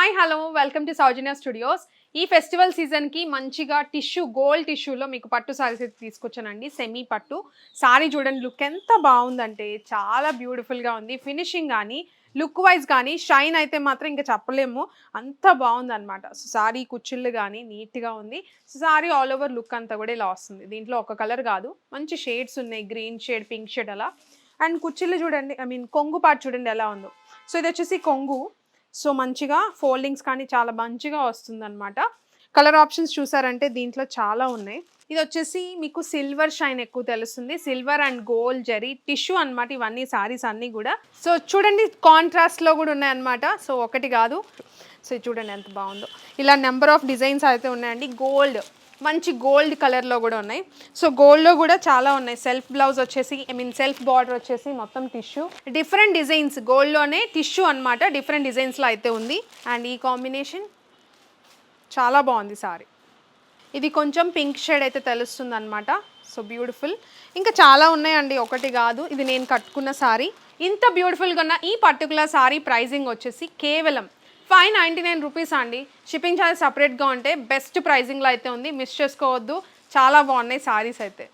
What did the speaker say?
Hi hello welcome to Soujanya studios. ఈ festival సీజన్కి మంచిగా గోల్డ్ టిష్యూలో మీకు పట్టు సారీస్ అయితే తీసుకొచ్చానండి. సెమీ పట్టు సారీ చూడండి, లుక్ ఎంత బాగుందంటే చాలా బ్యూటిఫుల్గా ఉంది. ఫినిషింగ్ కానీ లుక్ వైజ్ కానీ షైన్ అయితే మాత్రం ఇంకా చెప్పలేము, అంత బాగుందన్నమాట. సో సారీ కుచ్చిళ్ళు కానీ నీట్గా ఉంది. So sorry all over look అంతా కూడా ఇలా వస్తుంది. దీంట్లో ఒక కలర్ కాదు, మంచి షేడ్స్ ఉన్నాయి, గ్రీన్ షేడ్, పింక్ షేడ్ అలా. అండ్ కుచ్చిళ్ళు చూడండి, కొంగు పార్ట్ చూడండి ఎలా ఉందో. సో ఇది వచ్చేసి కొంగు. సో మంచిగా ఫోల్డింగ్స్ కానీ చాలా మంచిగా వస్తుందన్నమాట. కలర్ ఆప్షన్స్ చూసారంటే దీంట్లో చాలా ఉన్నాయి. ఇది వచ్చేసి మీకు సిల్వర్ షైన్ ఎక్కువ తెలుస్తుంది, silver and gold zari tissue అనమాట ఇవన్నీ సారీస్ అన్నీ కూడా. సో చూడండి కాంట్రాస్ట్లో కూడా ఉన్నాయన్నమాట. సో ఒకటి కాదు, సో చూడండి ఎంత బాగుందో. ఇలా నెంబర్ ఆఫ్ డిజైన్స్ అయితే ఉన్నాయండి. గోల్డ్, మంచి గోల్డ్ కలర్లో కూడా ఉన్నాయి. సో గోల్డ్లో కూడా చాలా ఉన్నాయి. సెల్ఫ్ బ్లౌజ్ వచ్చేసి సెల్ఫ్ బార్డర్ వచ్చేసి మొత్తం టిష్యూ, డిఫరెంట్ డిజైన్స్ గోల్డ్లోనే టిష్యూ అనమాట, డిఫరెంట్ డిజైన్స్లో అయితే ఉంది. అండ్ ఈ కాంబినేషన్ చాలా బాగుంది సారీ. ఇది కొంచెం పింక్ షేడ్ అయితే తెలుస్తుంది అనమాట. So beautiful. ఇంకా చాలా ఉన్నాయండి, ఒకటి కాదు. ఇది నేను కట్టుకున్న సారీ. ఇంత బ్యూటిఫుల్గా ఉన్న ఈ పర్టికులర్ సారీ ప్రైజింగ్ వచ్చేసి కేవలం 599 రూపీస్ అండి. షిప్పింగ్ ఛార్జ్ సపరేట్గా ఉంటే బెస్ట్ ప్రైజింగ్లో అయితే ఉంది, మిస్ చేసుకోవద్దు. చాలా బాగున్నాయి సారీస్ అయితే.